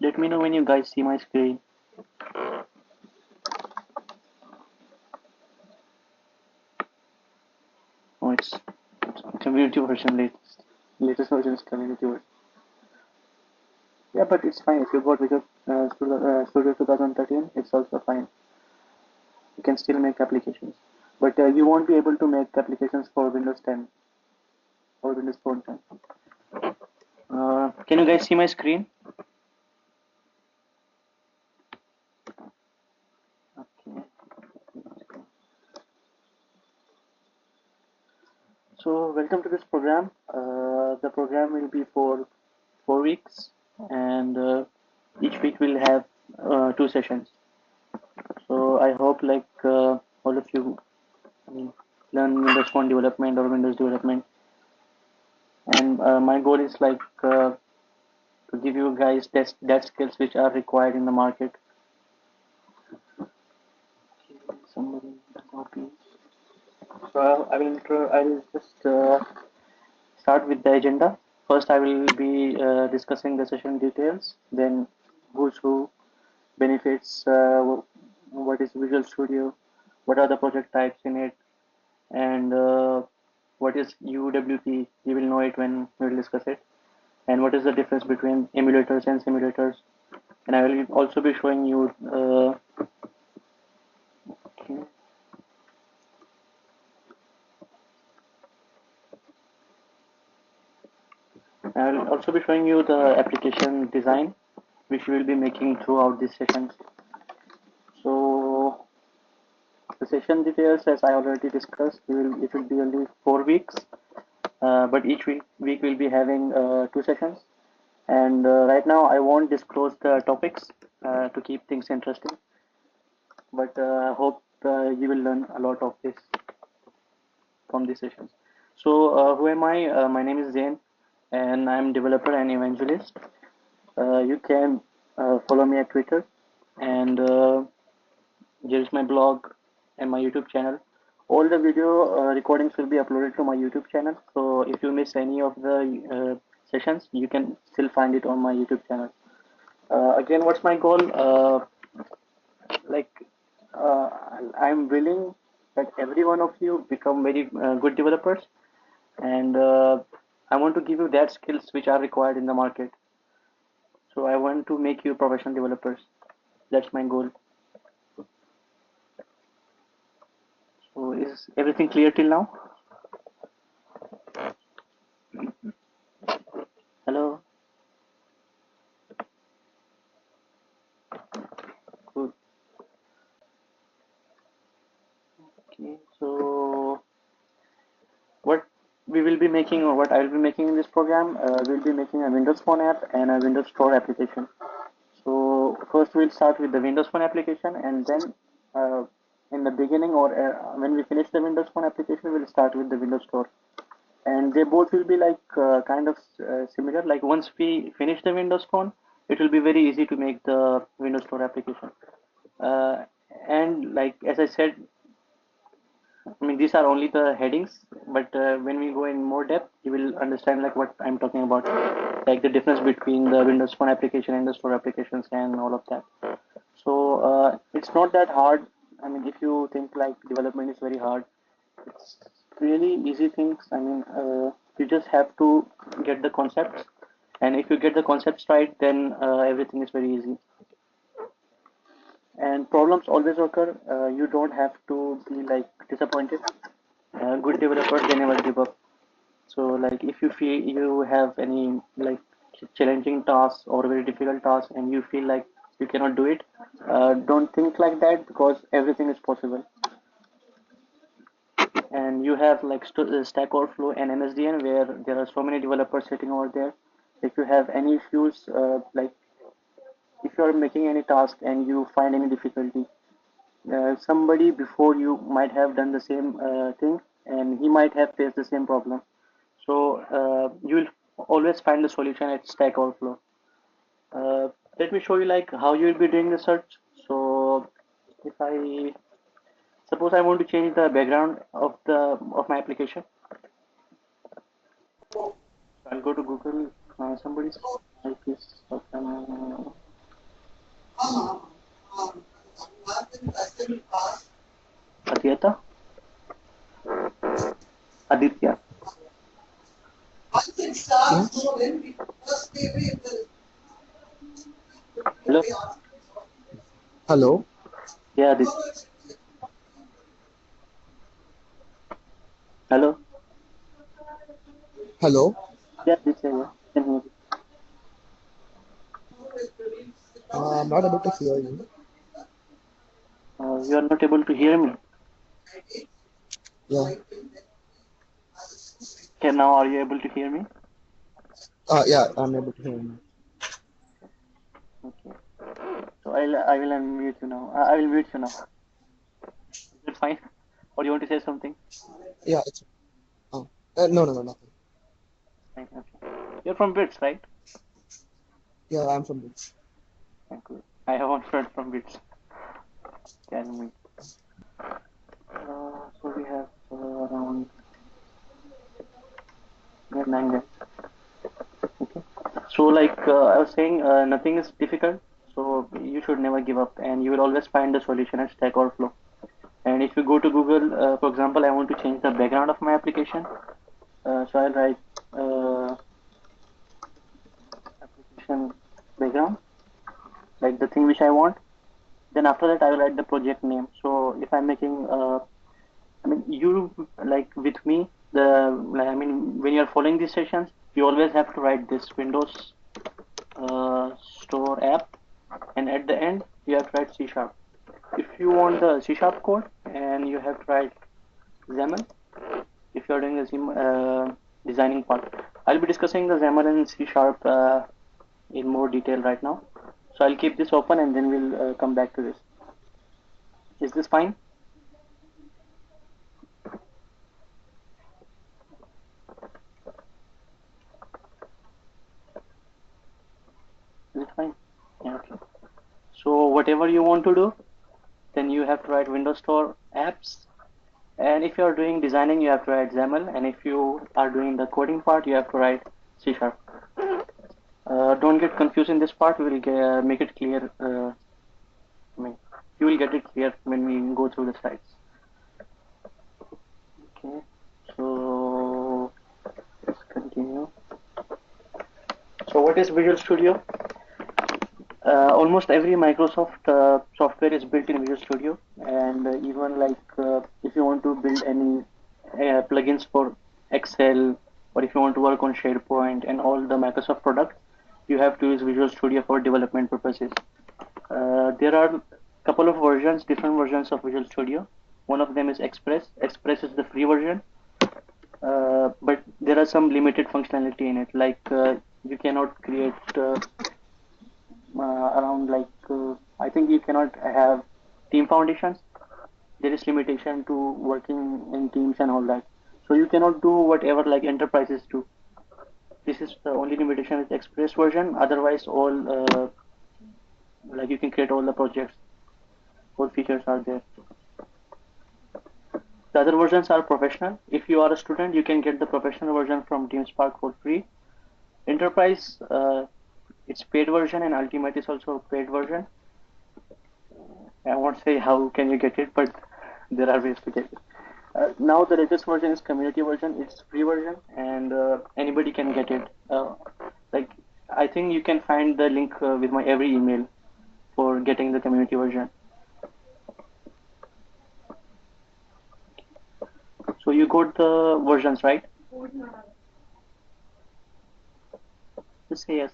Let me know when you guys see my screen. Oh, it's community version latest version is community version. Yeah, but it's fine if you got Visual Studio 2013. It's also fine. You can still make applications, but you won't be able to make applications for Windows 10 or Windows Phone 10. Can you guys see my screen? Okay. So welcome to this program. The program will be for 4 weeks, and each week will have 2 sessions. So I hope all of you, I mean, learn Windows Phone development or Windows development, and my goal is to give you guys that skills which are required in the market. Somebody copy. So I'll just start with the agenda. First, I will be discussing the session details, then who's who, benefits, what is Visual Studio, what are the project types in it, and what is UWP. You will know it when we will discuss it, and what is the difference between emulators and simulators. And I will also be showing you. Okay, I will also be showing you the application design, which we will be making throughout these sessions. So the session details, as I already discussed, it will be only 4 weeks, but each week will be having 2 sessions. And right now, I won't disclose the topics to keep things interesting, but I hope you will learn a lot of this from these sessions. So, who am I? My name is Zain, and I'm developer and evangelist. You can follow me at Twitter, and here is my blog and my YouTube channel. All the video recordings will be uploaded to my YouTube channel. So if you miss any of the sessions, you can still find it on my YouTube channel. Again, what's my goal? Like, uh, I'm willing that every one of you become very good developers, and I want to give you that skills which are required in the market. So I want to make you professional developers. That's my goal. So is everything clear till now? Hello. Good. Okay. So what we will be making, or what I will be making in this program, we'll be making a Windows Phone app and a Windows Store application. So first we'll start with the Windows Phone application, and then in the beginning, or when we finish the Windows Phone application, we'll start with the Windows Store. And they both will be kind of similar. Like once we finish the Windows Phone, it will be very easy to make the Windows Store application. Uh, and like as I said, I mean, these are only the headings, but when we go in more depth, you will understand like what I'm talking about, like the difference between the Windows Phone application and the store applications and all of that. So it's not that hard. I mean, if you think like development is very hard, it's really easy things. I mean, you just have to get the concepts, and if you get the concepts right, then everything is very easy. And problems always occur. You don't have to be like disappointed. Good developers, they never give up. So like if you feel you have any like challenging tasks or very difficult tasks and you feel like you cannot do it, don't think like that, because everything is possible. And you have like Stack Overflow and MSDN, where there are so many developers sitting over there. If you have any issues, like if you are making any task and you find any difficulty, somebody before you might have done the same thing, and he might have faced the same problem. So you will always find the solution at Stack Overflow. Let me show you like how you will be doing the search. So if I suppose I want to change the background of my application, so I'll go to Google. Somebody's mic is open. Aditya. Hello. Hello. Yeah, Aditya. Hello. Hello. Yeah, Aditya. Yeah. Can hear you. I'm not able to hear you. You are not able to hear me. Yeah. Okay, now are you able to hear me? Yeah, I'm able to hear you. Okay. So I will unmute you now. I will mute you now. Is it fine? Or you want to say something? Yeah, it's no, no, no, nothing. Fine. Okay. You're from Bits, right? Yeah, I'm from this. Yeah, good. I have one friend from Bits. Can we? So we have around we have 9 guys. Okay. So like I was saying, nothing is difficult. So you should never give up, and you will always find the solution at Stack Overflow. And if you go to Google, for example, I want to change the background of my application. So I'll write uh, application background, like the thing which I want. Then after that, I will write the project name. So if I'm making, I mean, you like with me, I mean, when you're following these sessions, you always have to write this Windows store app, and at the end, you have to write C sharp. If you want the C sharp code, and you have to write XAML, if you're doing the designing part. I'll be discussing the XAML and C sharp in more detail right now. So I'll keep this open and then we'll come back to this. Is this fine? Is it fine? Yeah, okay. So whatever you want to do, then you have to write Windows Store apps. And if you are doing designing, you have to write XAML. And if you are doing the coding part, you have to write C sharp. Don't get confused in this part. We will make it clear. I mean, you will get it clear when we go through the slides. Okay. So let's continue. So what is Visual Studio? Almost every Microsoft software is built in Visual Studio, and even like if you want to build any plugins for Excel, or if you want to work on SharePoint and all the Microsoft products, you have to use Visual Studio for development purposes. There are a couple of versions, different versions of Visual Studio. One of them is Express. Express is the free version, but there are some limited functionality in it. Like you cannot create around like I think you cannot have team foundations. There is limitation to working in teams and all that. So you cannot do whatever like enterprises do. This is the only limitation with Express version. Otherwise, all like you can create all the projects. All features are there. The other versions are professional. If you are a student, you can get the professional version from TeamSpark for free. Enterprise, it's paid version, and Ultimate is also a paid version. I won't say how can you get it, but there are ways to get it. Now the latest version is community version. It's free version, and anybody can get it. Like I think you can find the link with my every email for getting the community version. So you got the versions, right? Just say yes.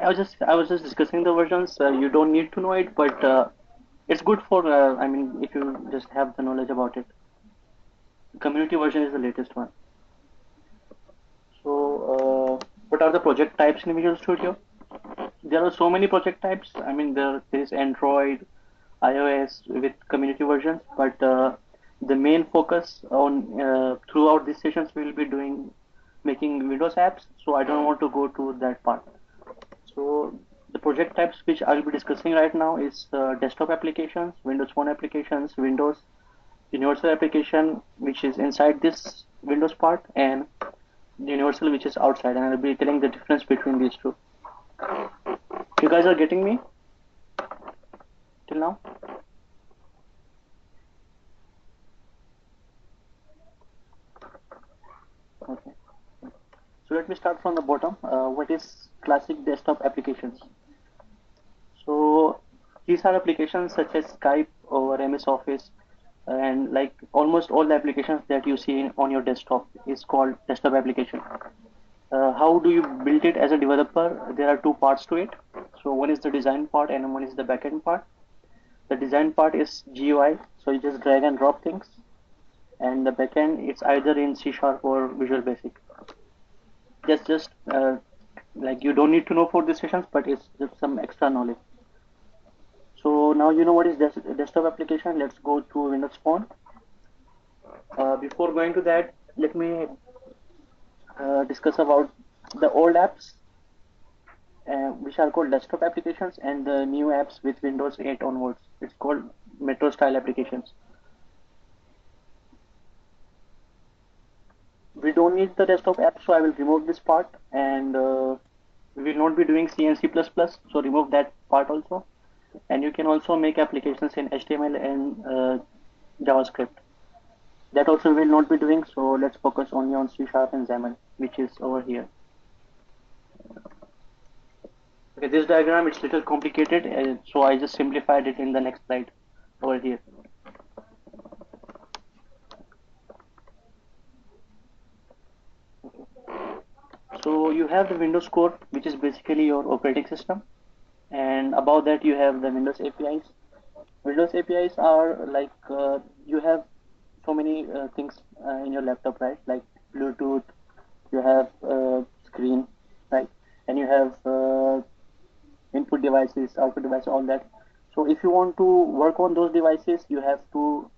I was just discussing the versions. You don't need to know it, but it's good for. I mean, if you just have the knowledge about it. The community version is the latest one. So, what are the project types in Visual Studio? There are so many project types. I mean, there is Android, iOS with community versions, but the main focus on throughout these sessions we will be doing making Windows apps. So I don't want to go to that part. So the project types which I'll be discussing right now is desktop applications, Windows Phone applications, Windows Universal application, which is inside this Windows part, and Universal, which is outside. And I'll be telling the difference between these two. You guys are getting me till now? So let me start from the bottom. What is classic desktop applications? So these are applications such as Skype or MS Office, and like almost all the applications that you see on your desktop is called desktop application. How do you build it as a developer? There are two parts to it. So one is the design part and one is the backend part. The design part is GUI, so you just drag and drop things, and the backend it's either in C Sharp or Visual Basic. Just like you don't need to know for these sessions, but it's just some extra knowledge. So now you know what is desktop application. Let's go to Windows Phone. Before going to that, let me discuss about the old apps, which are called desktop applications, and the new apps with Windows 8 onwards. It's called Metro style applications. We don't need the desktop app, so I will remove this part, and we will not be doing C and C++, so remove that part also. And you can also make applications in HTML and JavaScript. That also we will not be doing, so let's focus only on C Sharp and XAML, which is over here. Okay, this diagram is little complicated, so I just simplified it in the next slide over here. So you have the Windows Core, which is basically your operating system, and above that you have the Windows APIs. Windows APIs are like you have so many things in your laptop, right? Like Bluetooth, you have screen, right? And you have input devices, output devices, all that. So if you want to work on those devices, you have to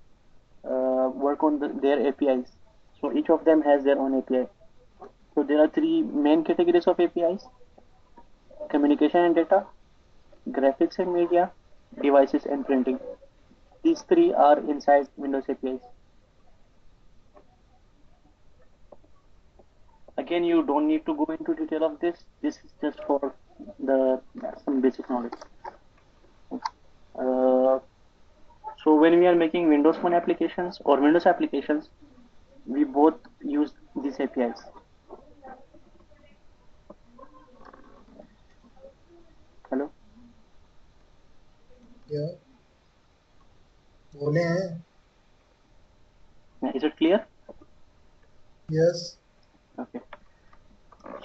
work on their APIs. So each of them has their own API. So there are three main categories of APIs: communication and data, graphics and media, devices and printing. These three are inside Windows APIs. Again, you don't need to go into detail of this. This is just for the some basic knowledge. Uh, so when we are making Windows Phone applications or Windows applications, we both use these APIs. Hello? Yeah, बोले हैं. Is it clear? Yes. Okay.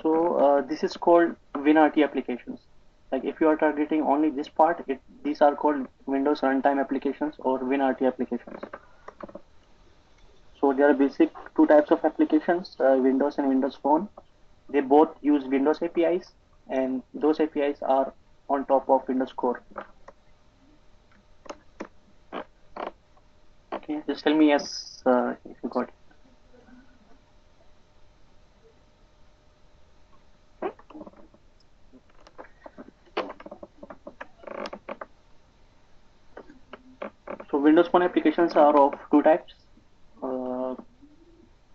So this is called WinRT applications. Like if you are targeting only this part, these are called Windows Runtime applications or WinRT applications. So there are basic two types of applications, Windows and Windows Phone. They both use Windows APIs, and those APIs are on top of Windows Core. Okay, just tell me yes if you got it. So Windows Phone applications are of two types. Uh,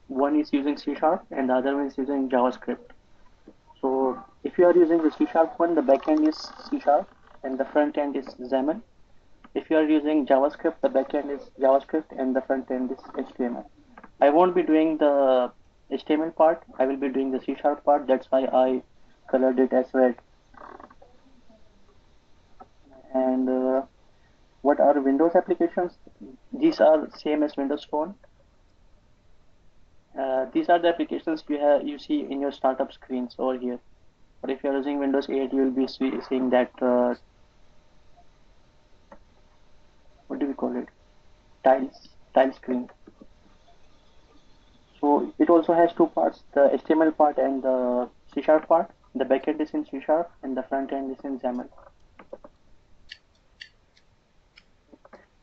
One is using C Sharp and the other one is using JavaScript. So if you are using the C Sharp one, the backend is C Sharp and the front end is XAML. If you are using JavaScript, the backend is JavaScript and the front end is HTML. I won't be doing the HTML part. I will be doing the C Sharp part. That's why I colored it as red. And what are Windows applications? These are same as Windows Phone. These are the applications you see in your startup screens over here. But if you're using Windows 8, you'll be seeing that what do we call it? Tile screen. So it also has two parts: the HTML part and the C Sharp part. The backend is in C Sharp and the front end is in XAML.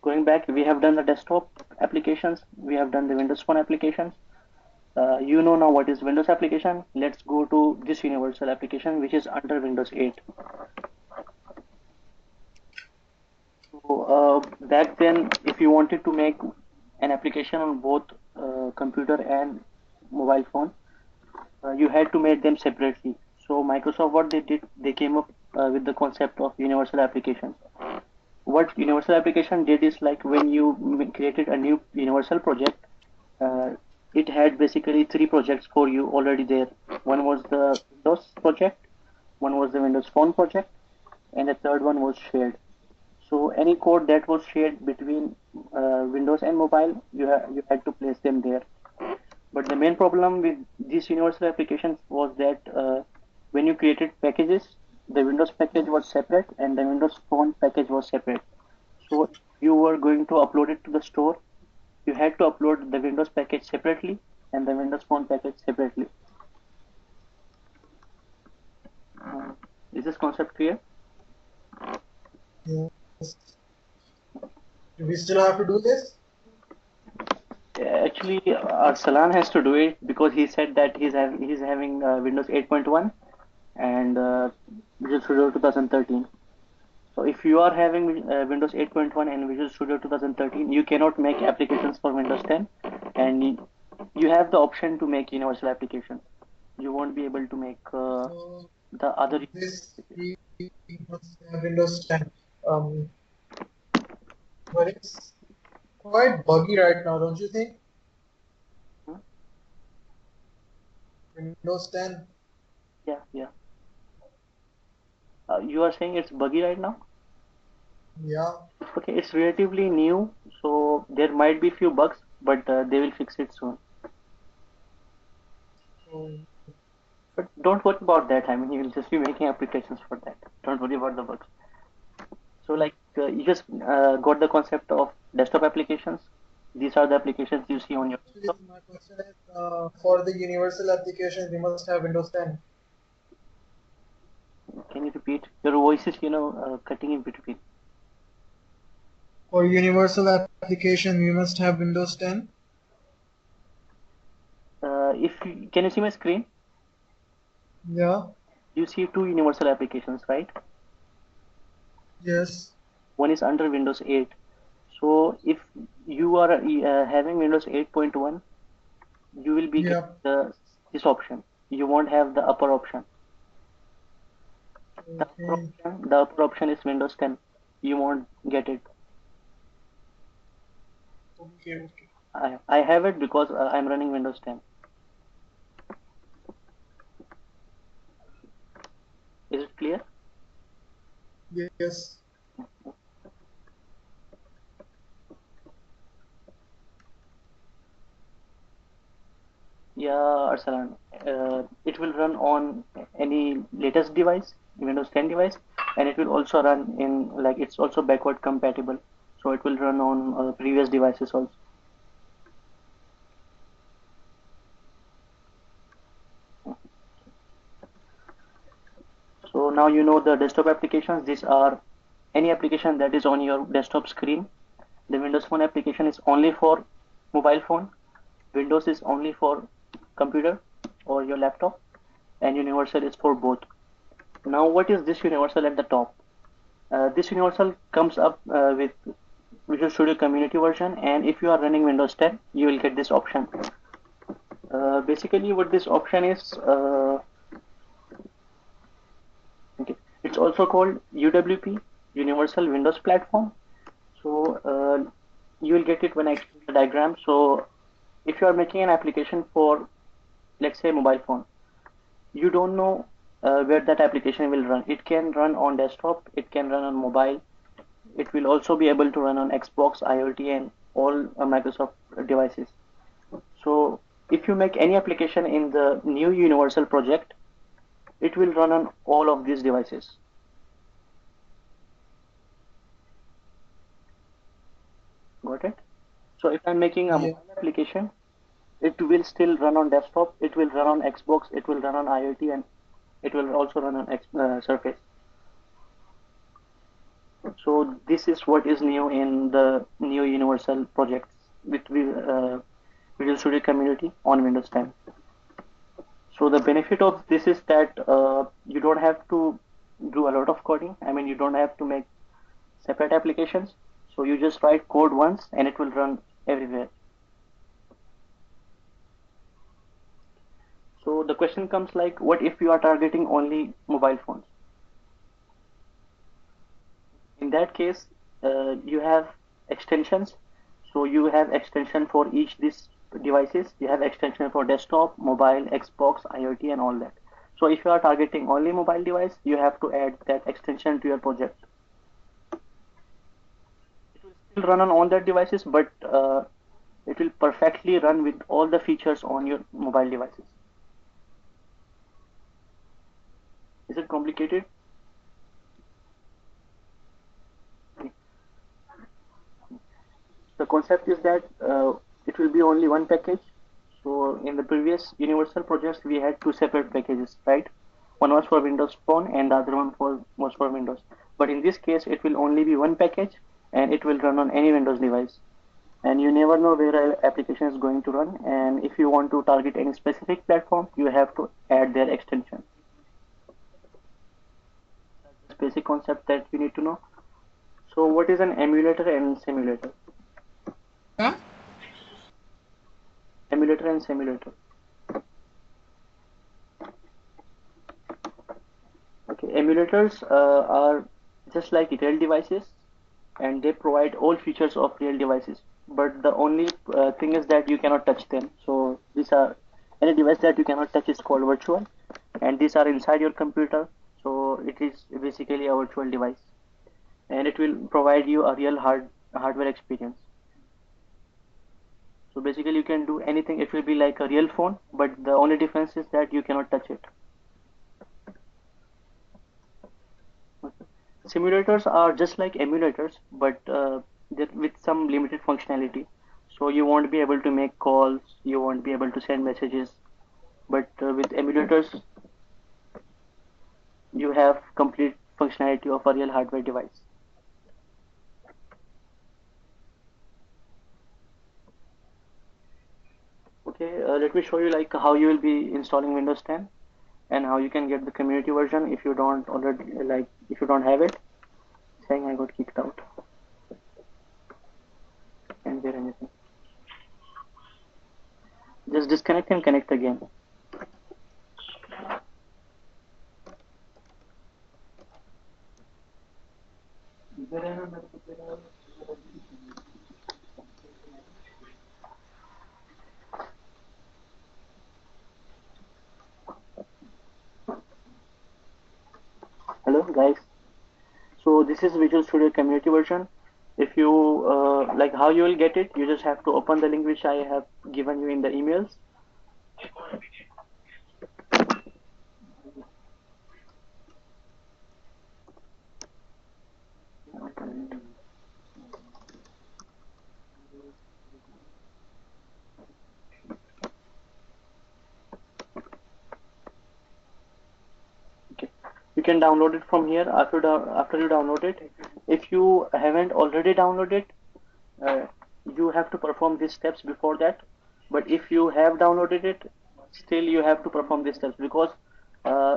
Going back, we have done the desktop applications. We have done the Windows Phone applications. You know now what is Windows application. Let's go to this universal application, which is under Windows 8. So back then, if you wanted to make an application on both computer and mobile phone, you had to make them separately. So Microsoft, what they did, they came up with the concept of universal application. What universal application did is like when you created a new universal project, uh, it had basically three projects for you already there. One was the Windows project, one was the Windows Phone project, and the third one was shared. So any code that was shared between Windows and mobile, you had to place them there. But the main problem with these universal applications was that when you created packages, the Windows package was separate and the Windows Phone package was separate. So if you were going to upload it to the store, you had to upload the Windows package separately and the Windows Phone package separately. Uh, is this concept clear? Yes. Do we still have to do this? Actually, Arsalan has to do it because he said that he's having Windows 8.1 and Visual Studio 2013. So if you are having Windows 8.1 and Visual Studio 2013, you cannot make applications for Windows 10, and you have the option to make universal applications. You won't be able to make So the other. this we must have Windows 10. Um, but it's quite buggy right now, don't you think? Hmm? Windows 10. Yeah, yeah. You are saying it's buggy right now? Yeah. Okay, it's relatively new, so there might be few bugs, but they will fix it soon. So But don't worry about that. I mean, you will just be making applications for that. Don't worry about the bugs. So, like, you just got the concept of desktop applications. These are the applications you see on your actually, desktop. my question is for the universal applications, we must have Windows 10. Can you repeat? Your voice is, cutting in between. For universal application, we must have Windows 10. Can you see my screen? Yeah. You see two universal applications, right? Yes. One is under Windows 8. So, if you are having Windows 8.1, you will be getting Yeah. this option. You won't have the upper option. Okay. The upper option is Windows 10. You won't get it. Okay. Okay. I have it because I'm running Windows 10. Is it clear? Yes. Yeah, Arsalan. It will run on any latest device, Windows 10 device, and it will also run in, like, it's also backward compatible. So it will run on previous devices also. So now you know the desktop applications. These are any application that is on your desktop screen. The Windows Phone application is only for mobile phone. Windows is only for computer or your laptop, and Universal is for both. Now, what is this Universal at the top? This Universal comes up with Visual Studio Community version, and if you are running Windows 10, you will get this option. Basically, what this option is, okay, it's also called UWP, Universal Windows Platform. So you will get it when I explain the diagram. So if you are making an application for, let's say, mobile phone, you don't know where that application will run. It can run on desktop, it can run on mobile, it will also be able to run on Xbox, IoT, and all Microsoft devices. So if you make any application in the new Universal project, it will run on all of these devices. Got it? So if I'm making a Yeah. mobile application, it will still run on desktop, it will run on Xbox, it will run on IoT, and it will also run on Surface. So this is what is new in the new Universal projects with Visual Studio Community on Windows 10. So the benefit of this is that you don't have to do a lot of coding. I mean, you don't have to make separate applications. So you just write code once and it will run everywhere. So the question comes like, what if you are targeting only mobile phones? In that case, you have extensions. So you have extension for each this devices, you have extension for desktop, mobile, Xbox, IoT, and all that. So if you are targeting only mobile device, you have to add that extension to your project. It will still run on all that devices, but it will perfectly run with all the features on your mobile devices. Is it complicated? The concept is that it will be only one package. So in the previous universal projects, we had two separate packages, right? One was for Windows Phone and the other one was for Windows. But in this case, it will only be one package and it will run on any Windows device. And you never know where an application is going to run. And if you want to target any specific platform, you have to add their extension. That's the basic concept that you need to know. So what is an emulator and simulator? Huh? Emulator and simulator. Okay, emulators are just like real devices, and they provide all features of real devices. But the only thing is that you cannot touch them. So these are any device that you cannot touch is called virtual, and these are inside your computer. So it is basically a virtual device, and it will provide you a real hardware experience. So basically, you can do anything. It will be like a real phone, but the only difference is that you cannot touch it. Simulators are just like emulators, but with some limited functionality. So you won't be able to make calls, you won't be able to send messages, but with emulators, you have complete functionality of a real hardware device. Okay, let me show you like how you will be installing Windows 10 and how you can get the community version if you don't already if you don't have it. Saying I got kicked out. Can't hear anything. Just disconnect and connect again. Hello guys. So this is Visual Studio community version. If you like how you will get it, you just have to open the link which I have given you in the emails. Okay. You can download it from here after you download it. If you haven't already downloaded, uh, you have to perform these steps before that. But if you have downloaded it, still you have to perform these steps because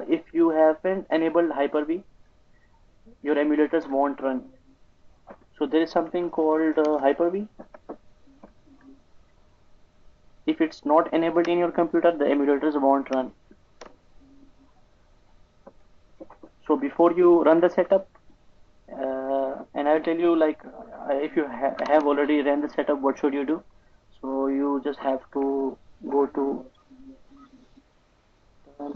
if you haven't enabled Hyper-V, your emulators won't run. So there is something called Hyper-V. If it's not enabled in your computer, the emulators won't run. So before you run the setup, and I'll tell you like if you have already ran the setup, what should you do? So you just have to go to turn,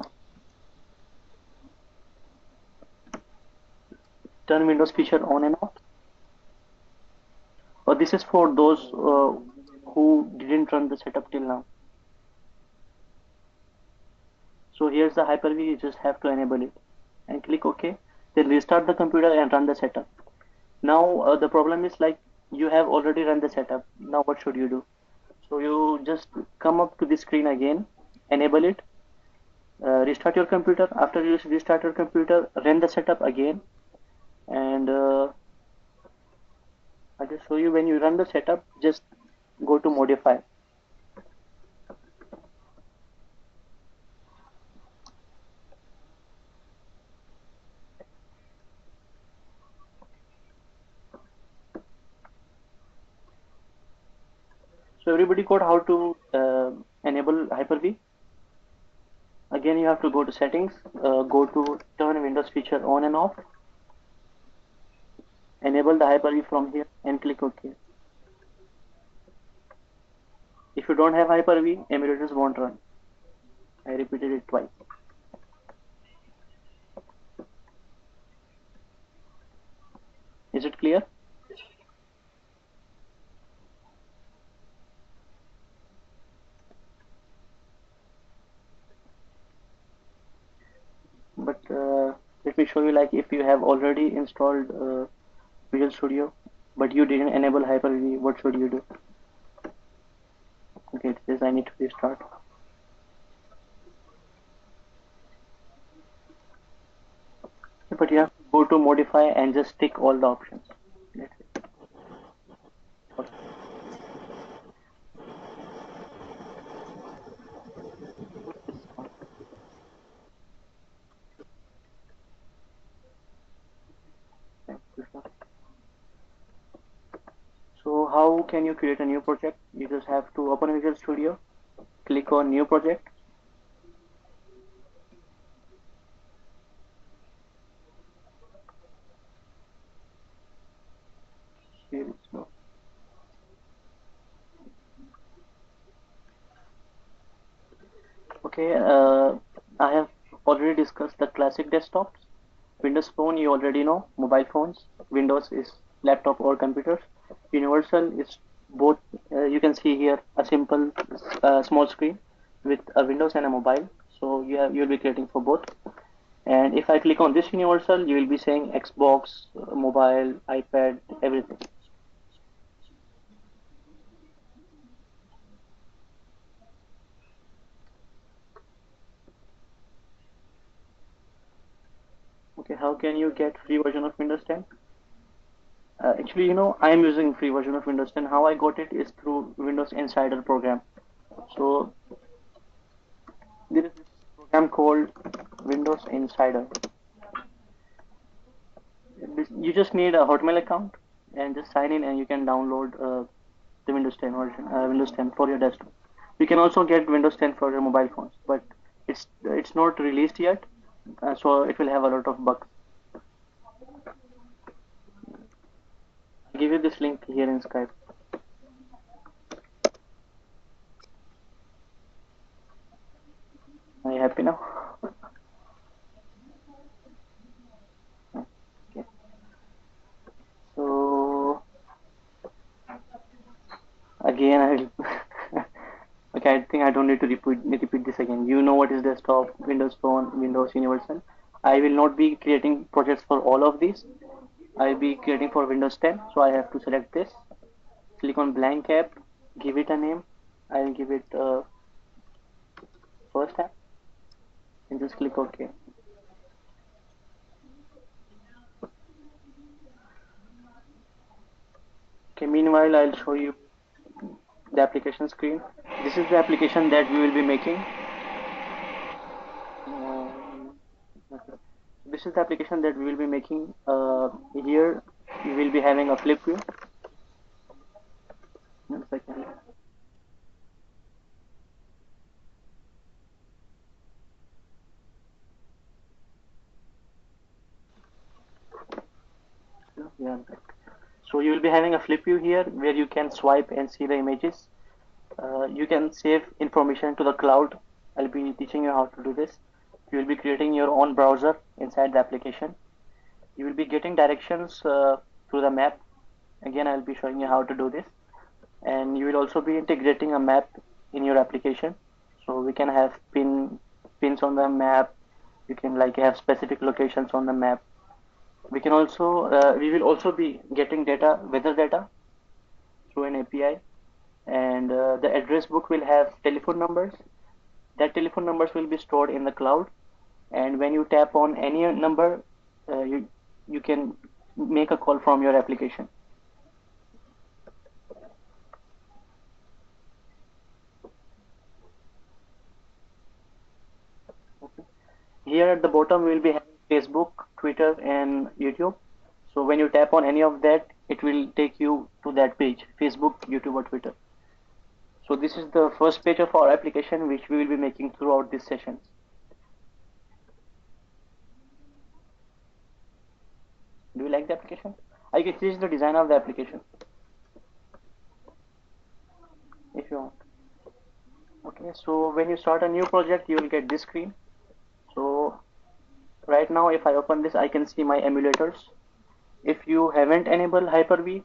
turn Windows feature on and off. Or this is for those who didn't run the setup till now. So here's the Hyper-V, you just have to enable it and click OK. Then restart the computer and run the setup. Now the problem is like you have already run the setup. Now what should you do? So you just come up to the screen again, enable it, restart your computer. After you restart your computer, run the setup again, and I'll just show you when you run the setup. Just go to modify. So everybody got how to enable Hyper-V. Again, you have to go to settings, go to turn Windows feature on and off, enable the Hyper-V from here, and click OK. If you don't have Hyper-V, emulators won't run. I repeated it twice. Is it clear? But let me show you, like, if you have already installed Visual Studio, but you didn't enable Hyper-V, what should you do? Okay, it says I need to restart. But you have to go to modify and just tick all the options. That's it. So how can you create a new project? You just have to open Visual Studio, click on new project. Here it's no. Okay, I have already discussed the classic desktops. Windows Phone you already know, mobile phones. Windows is laptop or computers. Universal is both. You can see here a simple small screen with a Windows and a mobile. So you'll be creating for both. And if I click on this Universal, you will be saying Xbox, mobile, iPad, everything. Okay, how can you get free version of Windows 10? Actually, I am using free version of Windows 10. How I got it is through Windows Insider program. So there is this program called Windows Insider. You just need a Hotmail account and just sign in, and you can download the Windows 10 version, Windows 10 for your desktop. You can also get Windows 10 for your mobile phones, but it's not released yet, so it will have a lot of bugs. I'll give you this link here in Skype. Are you happy now? Okay. So again, okay, I think I don't need to repeat this again. You know what is desktop, Windows Phone, Windows Universal. I will not be creating projects for all of these. I'll be creating for Windows 10, so I have to select this. Click on blank app, give it a name. I'll give it first app, and just click OK. Okay, meanwhile, I'll show you the application screen. This is the application that we will be making. This is the application that we will be making. Here, we will be having a flip view. One second. Yeah. So you will be having a flip view here where you can swipe and see the images. You can save information to the cloud. I'll be teaching you how to do this. You will be creating your own browser inside the application. You will be getting directions through the map. Again, I'll be showing you how to do this. And you will also be integrating a map in your application. So we can have pins on the map. You can like have specific locations on the map. We will also be getting weather data through an API, and the address book will have telephone numbers. That telephone numbers will be stored in the cloud, and when you tap on any number, you can make a call from your application. Okay. Here at the bottom, we will be having Facebook, Twitter, and YouTube. So when you tap on any of that, it will take you to that page: Facebook, YouTube, or Twitter. So this is the first page of our application, which we will be making throughout this session. Do you like the application? I can change the design of the application if you want. Okay, so when you start a new project, you will get this screen. So right now, if I open this, I can see my emulators. If you haven't enabled Hyper-V,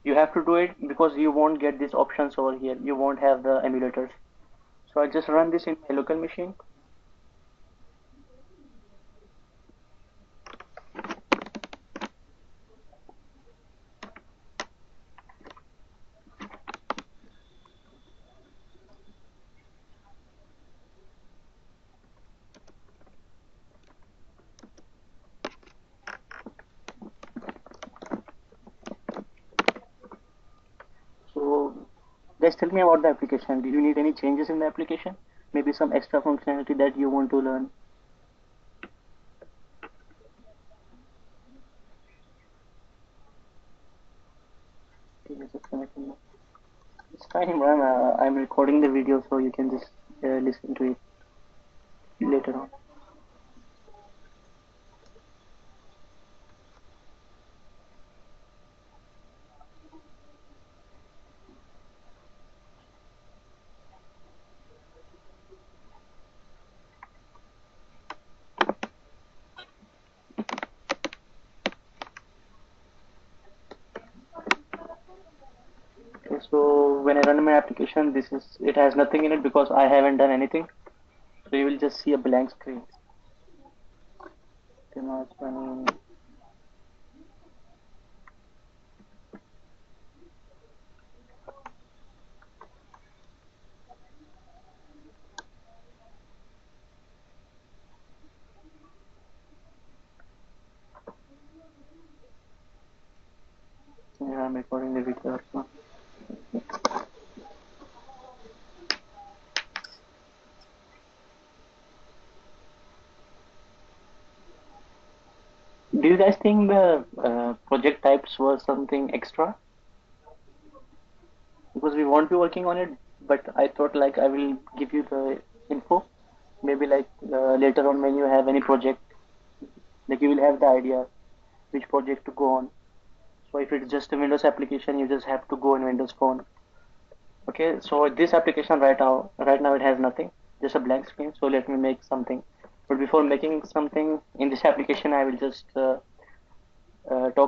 you have to do it because you won't get these options over here. You won't have the emulators. So I just run this in my local machine. So just tell me about the application. Do you need any changes in the application? Maybe some extra functionality that you want to learn. Okay, just connecting. It's fine, man. I'm recording the video, so you can just listen to it later on. Okay, so when I run my application, it has nothing in it because I haven't done anything. So you will just see a blank screen. Okay, now it's running. Yeah, I'm recording the video also. Do you guys think the project types were something extra? Because we won't be working on it, but I thought like I will give you the info. Maybe like later on when you have any project, like you will have the idea which project to go on. So if it's just a Windows application, you just have to go in Windows Phone. Okay, so this application right now it has nothing, just a blank screen. So let me make something. But before making something in this application, I will just talk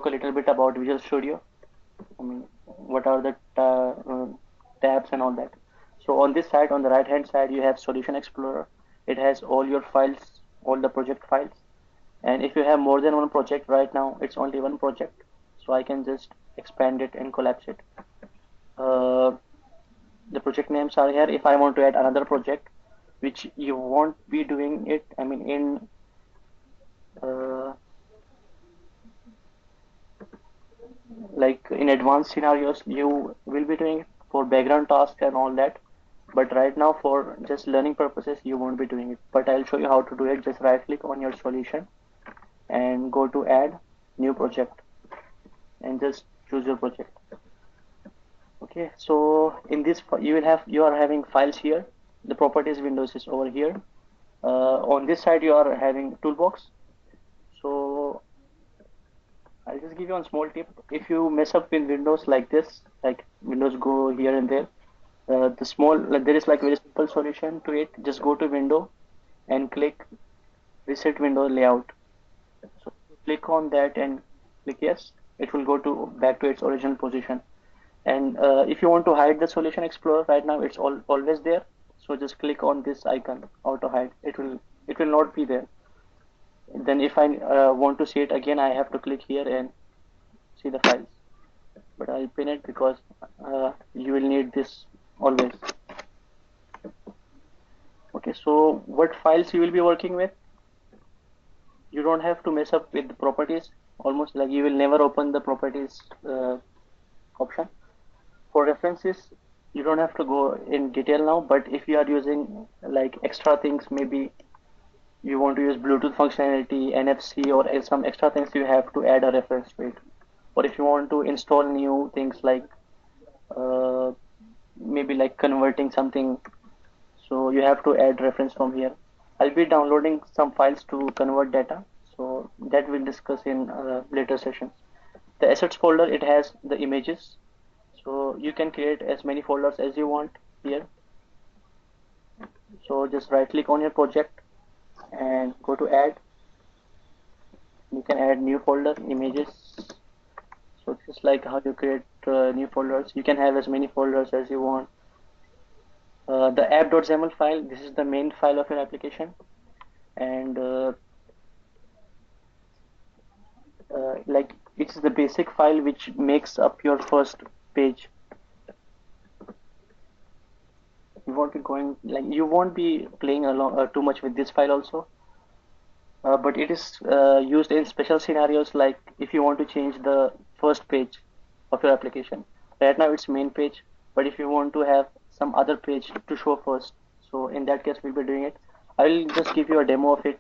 a little bit about Visual Studio. I mean, what are the tabs and all that. So on this side, on the right hand side, you have Solution Explorer. It has all your files, all the project files. And if you have more than one project right now, it's only one project. So I can just expand it and collapse it. Uh, the project names are here. If I want to add another project, which you won't be doing it, I mean, uh, in advanced scenarios, you will be doing it for background tasks and all that. But right now, for just learning purposes, you won't be doing it. But I'll show you how to do it. Just right click on your solution and go to add new project and just choose your project. Okay, so in this you are having files here. The properties windows is over here. On this side you are having toolbox. So I'll just give you one small tip. If you mess up with Windows like this, like Windows go here and there, there is like very simple solution to it. Just go to Window and click Reset Window Layout. So click on that and click yes. It will go to back to its original position. And if you want to hide the Solution Explorer right now, it's always there. So just click on this icon, auto hide. It will not be there. Then if I want to see it again, I have to click here and see the files. But I'll pin it because you will need this always. Okay, so what files you will be working with? You don't have to mess up with the properties. Almost like you will never open the properties option. For references, you don't have to go in detail now, but if you are using like extra things, maybe you want to use Bluetooth functionality, NFC, or some extra things, you have to add a reference to it. Or if you want to install new things like uh, maybe like converting something, so you have to add reference from here. I'll be downloading some files to convert data, so that we'll discuss in later sessions. The assets folder, it has the images, so you can create as many folders as you want here. So just right click on your project and go to add. You can add new folder, images. So this is like how you create new folders. You can have as many folders as you want. The app.xaml file, this is the main file of your application, and like it's the basic file which makes up your first page. You won't be going like you won't be playing along too much with this file also, but it is used in special scenarios like if you want to change the first page of your application. Right now it's main page, but if you want to have some other page to show first, so in that case we'll be doing it. I'll just give you a demo of it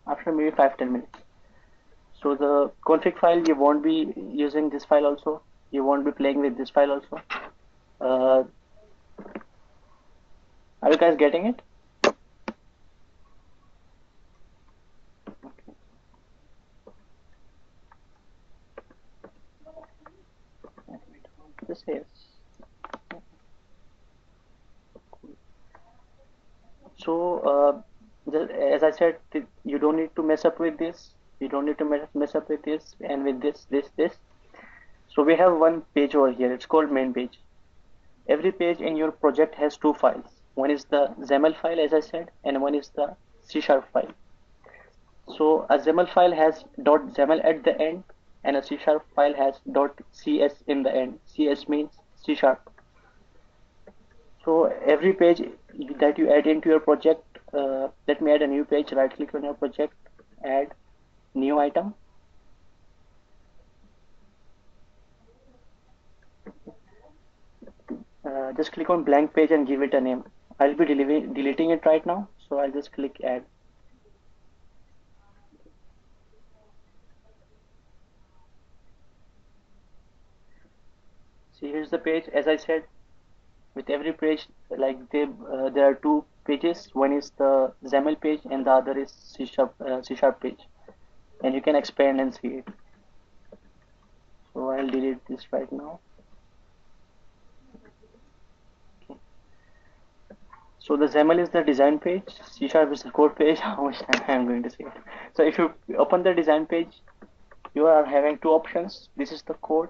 after maybe 5-10 minutes. So the config file, you won't be using this file also. You won't be playing with this file also. Uh, are you guys getting it? This is. So as I said, you don't need to mess up with this. You don't need to mess up with this and with this. So we have one page over here. It's called main page. Every page in your project has two files. One is the XAML file, as I said, and one is the C# file. So a XAML file has .xaml at the end, and a C# file has .cs in the end. CS means C#. So every page that you add into your project, let me add a new page. Right click on your project, add new item. Just click on blank page and give it a name. I'll be deleting it right now, so I'll just click add. See, here's the page. As I said, with every page, like there are two pages. One is the XAML page, and the other is C# page, and you can expand and see it. So I'll delete this right now. Okay. So the XAML is the design page, C# is the code page. How much time I'm going to say it? So if you open the design page, you are having two options. This is the code,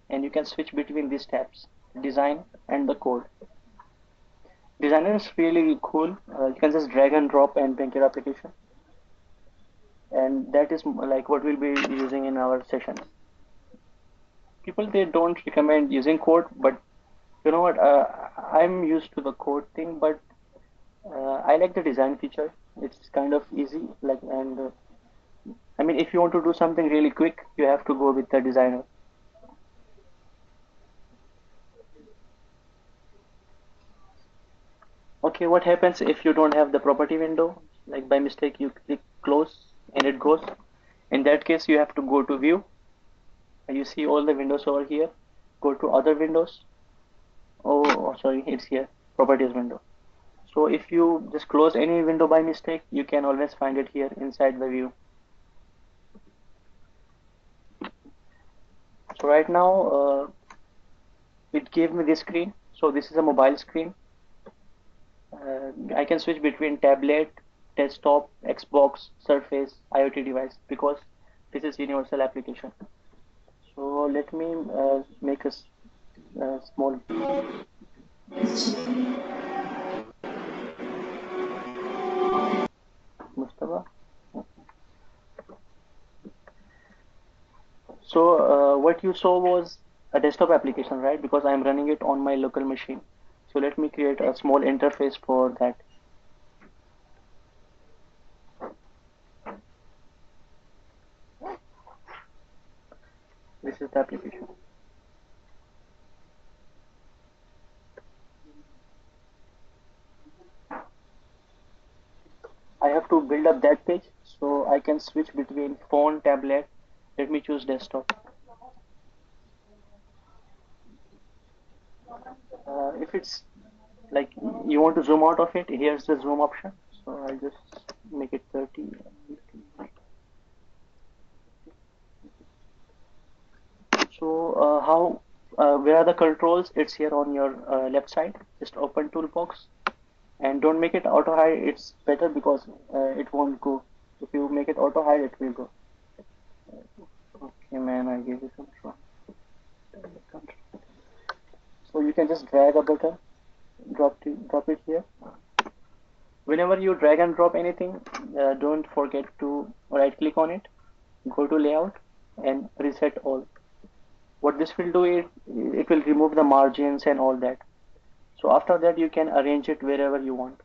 and you can switch between these tabs, design and the code. Designer is really cool. You can just drag and drop and make your application, and that is like what we'll be using in our sessions. People they don't recommend using code, but you know what? I'm used to the code thing, but I like the design feature. It's kind of easy, like and I mean, if you want to do something really quick, you have to go with the designer. Okay, what happens if you don't have the property window? Like by mistake you click close and it goes. In that case, you have to go to view. You see all the windows over here. Go to other windows. Oh, sorry, it's here. Properties window. So if you just close any window by mistake, you can always find it here inside the view. So right now, it gave me this screen. So this is a mobile screen. I can switch between tablet, desktop, Xbox, Surface, IoT device because this is universal application. So let me make a small Mustafa. So what you saw was a desktop application, right? Because I'm running it on my local machine. So let me create a small interface for that. This is the application. I have to build up that page so I can switch between phone, tablet. Let me choose desktop. If it's like you want to zoom out of it, here's the zoom option. So I'll just make it 30. So where are the controls? It's here on your left side. Just open toolbox And don't make it auto hide. It's better because it won't go. If you make it auto hide, it will go. Okay, man, I gave you control. So you can just drag a button, drop it here. Whenever you drag and drop anything, don't forget to right click on it, go to layout, and reset all. What this will do is it will remove the margins and all that. So after that you can arrange it wherever you want.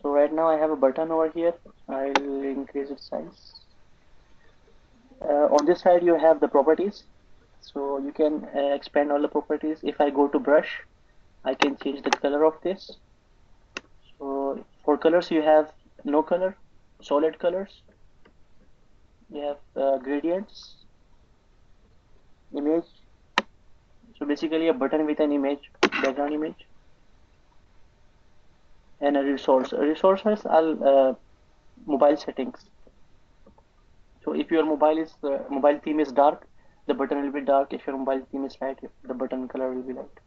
So right now I have a button over here. I'll increase its size. On this side you have the properties. So you can expand all the properties. If I go to brush, I can change the color of this. So for colors you have no color, solid colors. You have gradients, image. So basically a button with an image, background image, and a resource. Resources are mobile settings. So if your mobile theme is dark, the button will be dark. If your mobile theme is light, the button color will be light.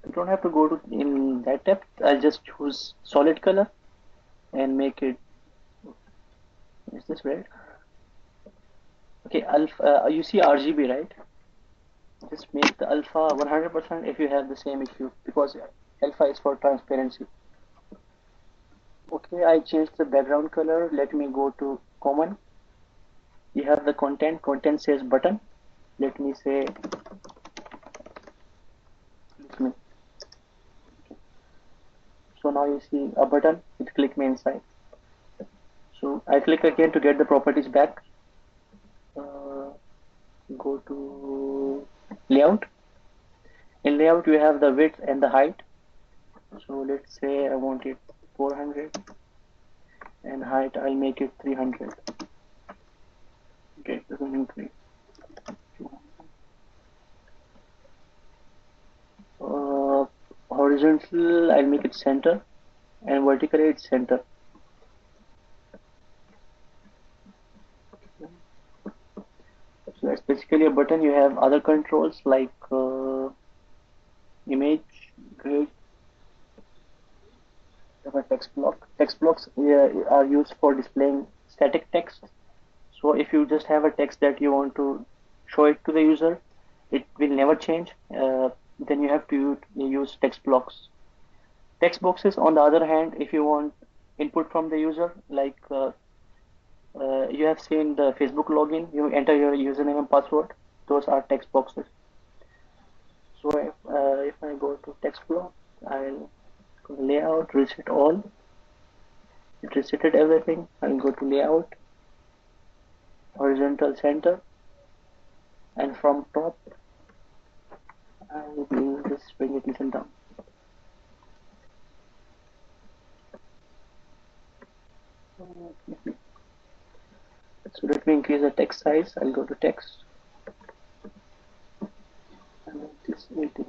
You don't have to go to in that depth. I'll just choose solid color and make it. Is this red? Okay, alpha. You see RGB, right? Just make the alpha 100% if you have the same issue, because alpha is for transparency. Okay, I changed the background color. Let me go to common. You have the content. Content says button. Let me say click me. So now you see a button. It click me inside. So I click again to get the properties back. Go to layout. In layout you have the width and the height. So let's say I want it 400 and height I'll make it 300. Okay, it doesn't increase. Horizontal I'll make it center, and vertically it's center. So that's basically a button. You have other controls like image, grid, you have a text block. Text blocks are used for displaying static text. So if you just have a text that you want to show it to the user, it will never change. Then you have to use text blocks. Text boxes, on the other hand, if you want input from the user, like you have seen the Facebook login, you enter your username and password. Those are text boxes. So if I go to text block, I'll go to layout, reset all. It resetted everything. I'll go to layout, horizontal center, and from top, I will just bring it little down. So let me increase the text size. I'll go to text and make this 18.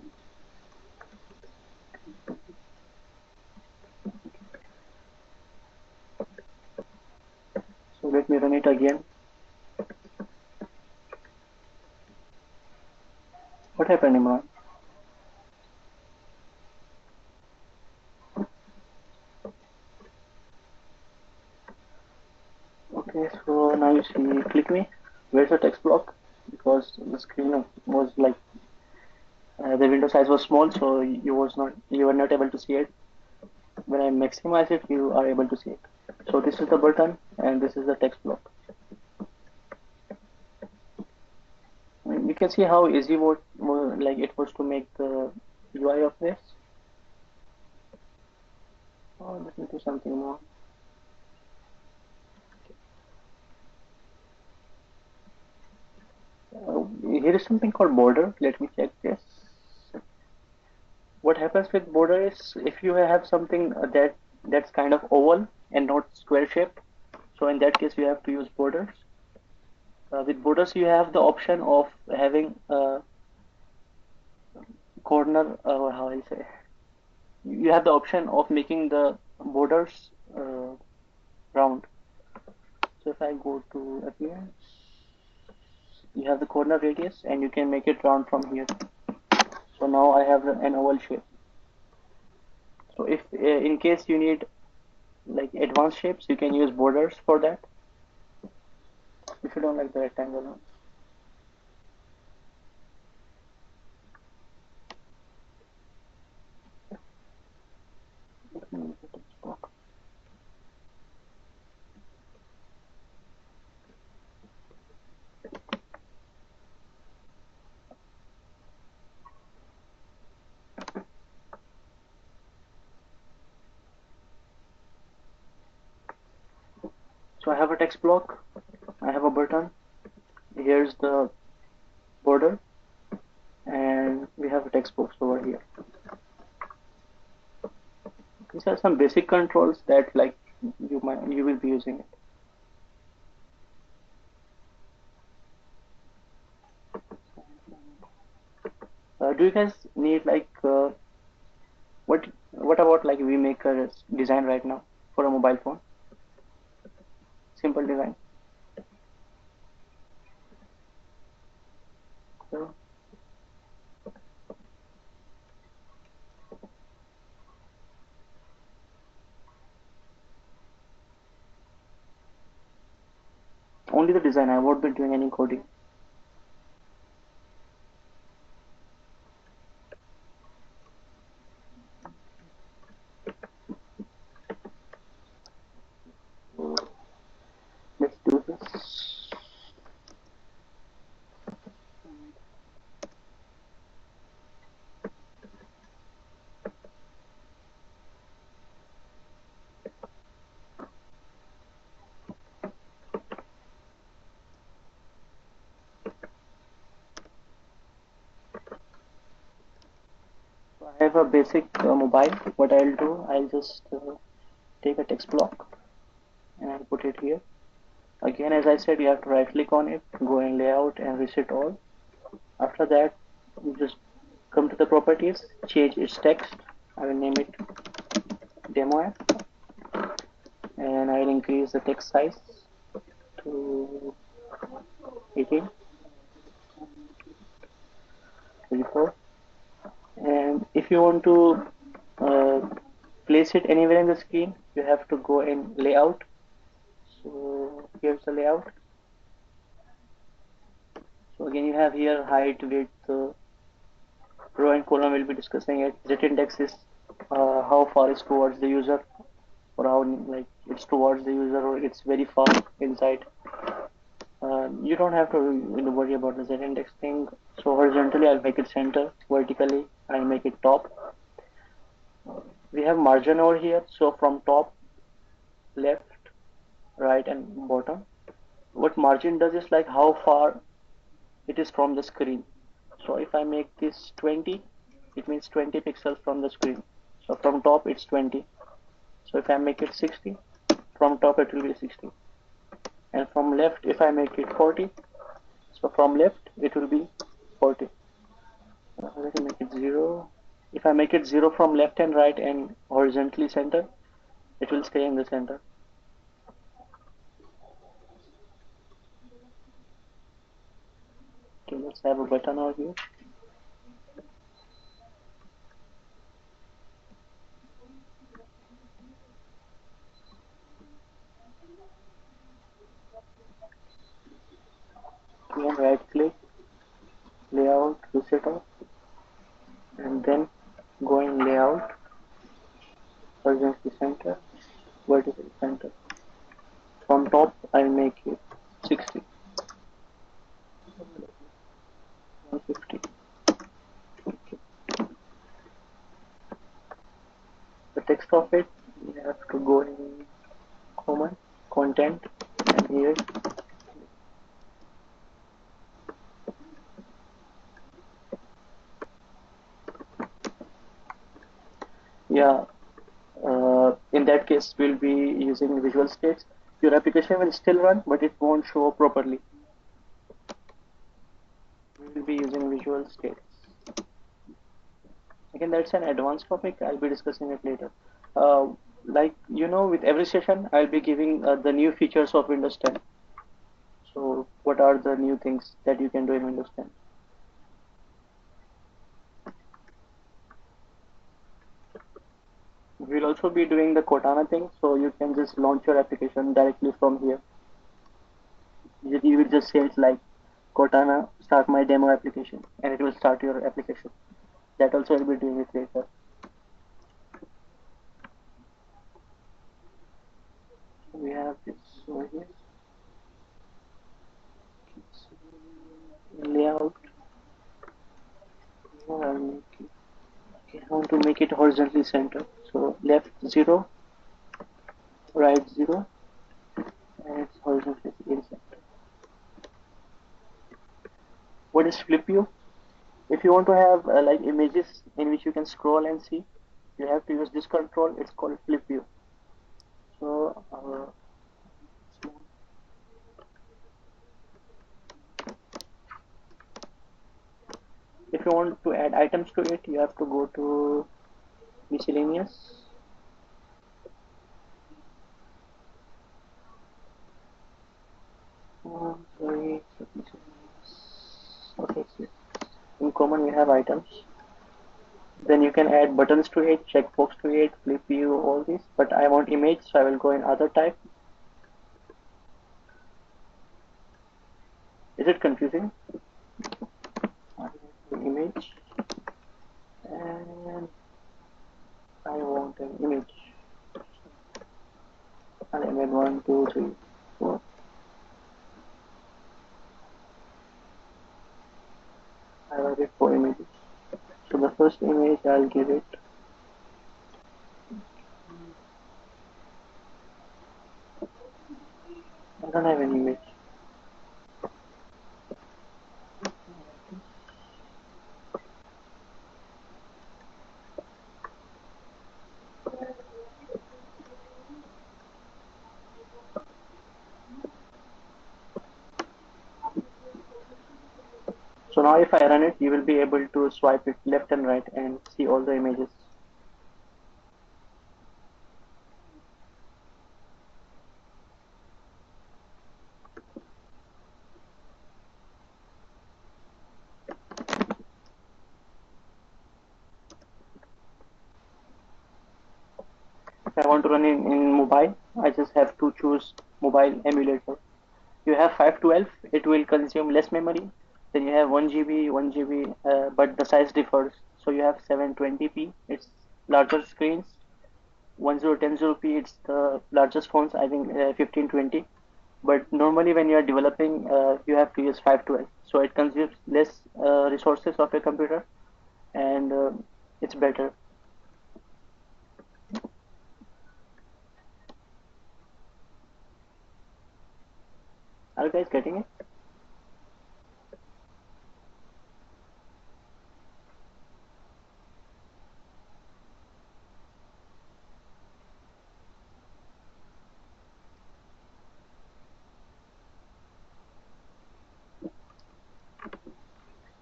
So let me run it again. What happened, Imran? Okay, so now you see, click me. Where's the text block? Because the screen was like the window size was small, so you were not able to see it. When I maximize it, you are able to see it. So this is the button, and this is the text block. I mean, you can see how easy like it was to make the UI of this. Oh, let me do something more. Here is something called border. Let me check this. What happens with border is if you have something that's kind of oval and not square shape, so in that case you have to use borders. With borders you have the option of having a corner, or how I say, you have the option of making the borders round. So if I go to appearance, you have the corner radius and you can make it round from here. So now I have an oval shape. So if in case you need like advanced shapes, you can use borders for that. If you don't like the rectangle one. So I have a text block, I have a button, here's the border, and we have a text box over here. These are some basic controls that like you will be using it. Do you guys need like what about like VMaker's design right now for a mobile phone? Simple design. So only the design. I won't be doing any coding. So let's do this. So I have a basic mobile. What I'll do, I'll just take a text block and I'll put it here. Again, as I said, you have to right click on it, go in layout and reset all. After that, you just come to the properties, change its text. I will name it demo app and I will increase the text size to 18, 24. And if you want to uh, place it anywhere in the screen, you have to go in layout. So here's the layout. So again, you have here height, width, row and column. We'll be discussing it. Z-index is how far is towards the user, or how like it's towards the user, or it's very far inside. You don't have to worry about the Z-index thing. So horizontally, I'll make it center. Vertically, I'll make it top. We have margin over here. So from top, left, right, and bottom. What margin does is like how far it is from the screen. So if I make this 20, it means 20 pixels from the screen. So from top it's 20. So if I make it 60, from top it will be 60. And from left, if I make it 40, so from left it will be 40. Let me make it 0. If I make it 0 from left and right and horizontally center, it will stay in the center. Okay, let's have a button over here. Again, right click, layout, reset all, and then go in layout, horizontally center, vertical center. From top, I'll make it 60, 150. The text of it, you have to go in common, content, and here. Yeah, in that case, we'll be using visual states. Your application will still run, but it won't show properly. We will be using visual states. Again, that's an advanced topic. I'll be discussing it later. Uh, like with every session, I'll be giving the new features of Windows 10. So, what are the new things that you can do in Windows 10? We'll also be doing the Cortana thing, so you can just launch your application directly from here. You will just say it's like Cortana, start my demo application, and it will start your application. That also will be doing it later. We have this over here. Layout. Okay, I want to make it horizontally centered. So left 0, right 0, and it's horizontally in center. What is flip view? If you want to have like images in which you can scroll and see, you have to use this control. It's called flip view. So if you want to add items to it, you have to go to miscellaneous. Sorry, okay. In common, we have items. Then you can add buttons to it, checkbox to it, flip view, all these. But I want image, so I will go in other type. Is it confusing? Image, and I want an image. I'll embed 1, 2, 3, 4. I will get 4 images. So the first image I'll give it. I don't have an image. So now if I run it, you will be able to swipe it left and right and see all the images. If I want to run in mobile, I just have to choose mobile emulator. You have 512, it will consume less memory. Then you have 1 GB, 1 GB, but the size differs. So you have 720p, it's larger screens. 1010p, it's the largest phones, I think 1520. But normally when you are developing, you have to use 512. So it consumes less resources of your computer, and it's better. Are you guys getting it?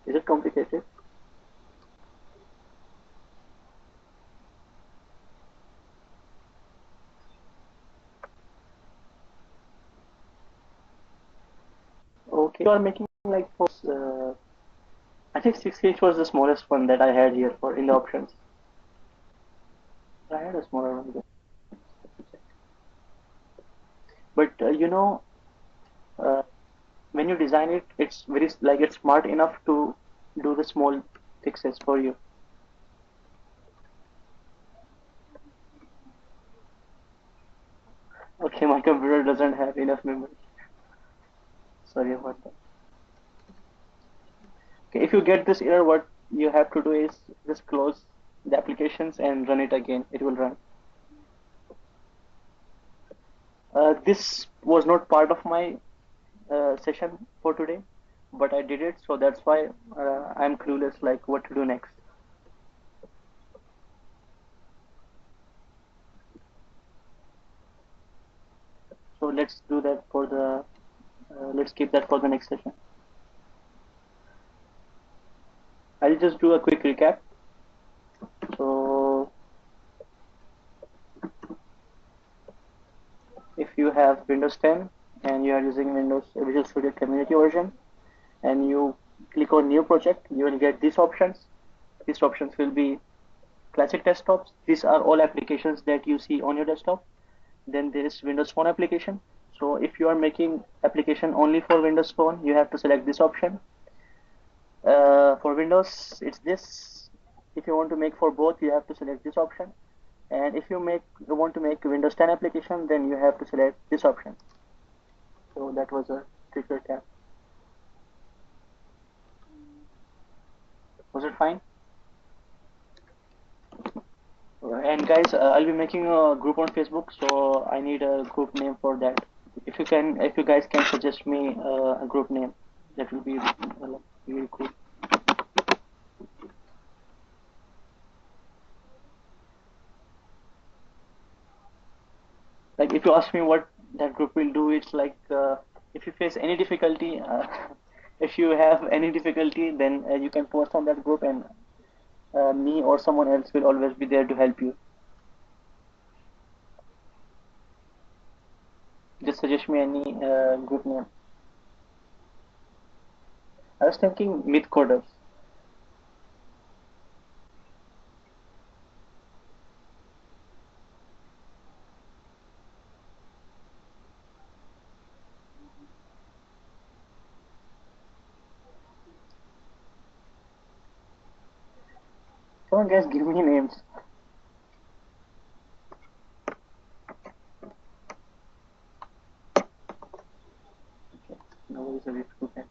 Is it complicated? Okay, you are making like for I think 6H was the smallest one that I had here for in the options. I had a smaller one there. But uh, when you design it, it's very like it's smart enough to do the small fixes for you. Okay, my computer doesn't have enough memory. Sorry about that. Okay, if you get this error, what you have to do is just close the applications and run it again. It will run. This was not part of my session for today, but I did it, so that's why I'm clueless like what to do next. So let's do that for the let's keep that for the next session. I'll just do a quick recap. So if you have Windows 10 and you are using Windows Visual Studio Community version and you click on new project, you will get these options. These options will be classic desktops. These are all applications that you see on your desktop. Then there is Windows Phone application. So if you are making application only for Windows Phone, you have to select this option. For Windows, it's this. If you want to make for both, you have to select this option. And if you want to make Windows 10 application, then you have to select this option. So that was a quicker tab. Was it fine? And guys, I'll be making a group on Facebook, so I need a group name for that. If you guys can suggest me a group name, that will be really cool. Like if you ask me what that group will do, it's like if you face any difficulty, if you have any difficulty, then you can post on that group, and me or someone else will always be there to help you. Just suggest me any group name. I was thinking Myth Coders. Come on, guys, give me names. Okay, no worries, a group name.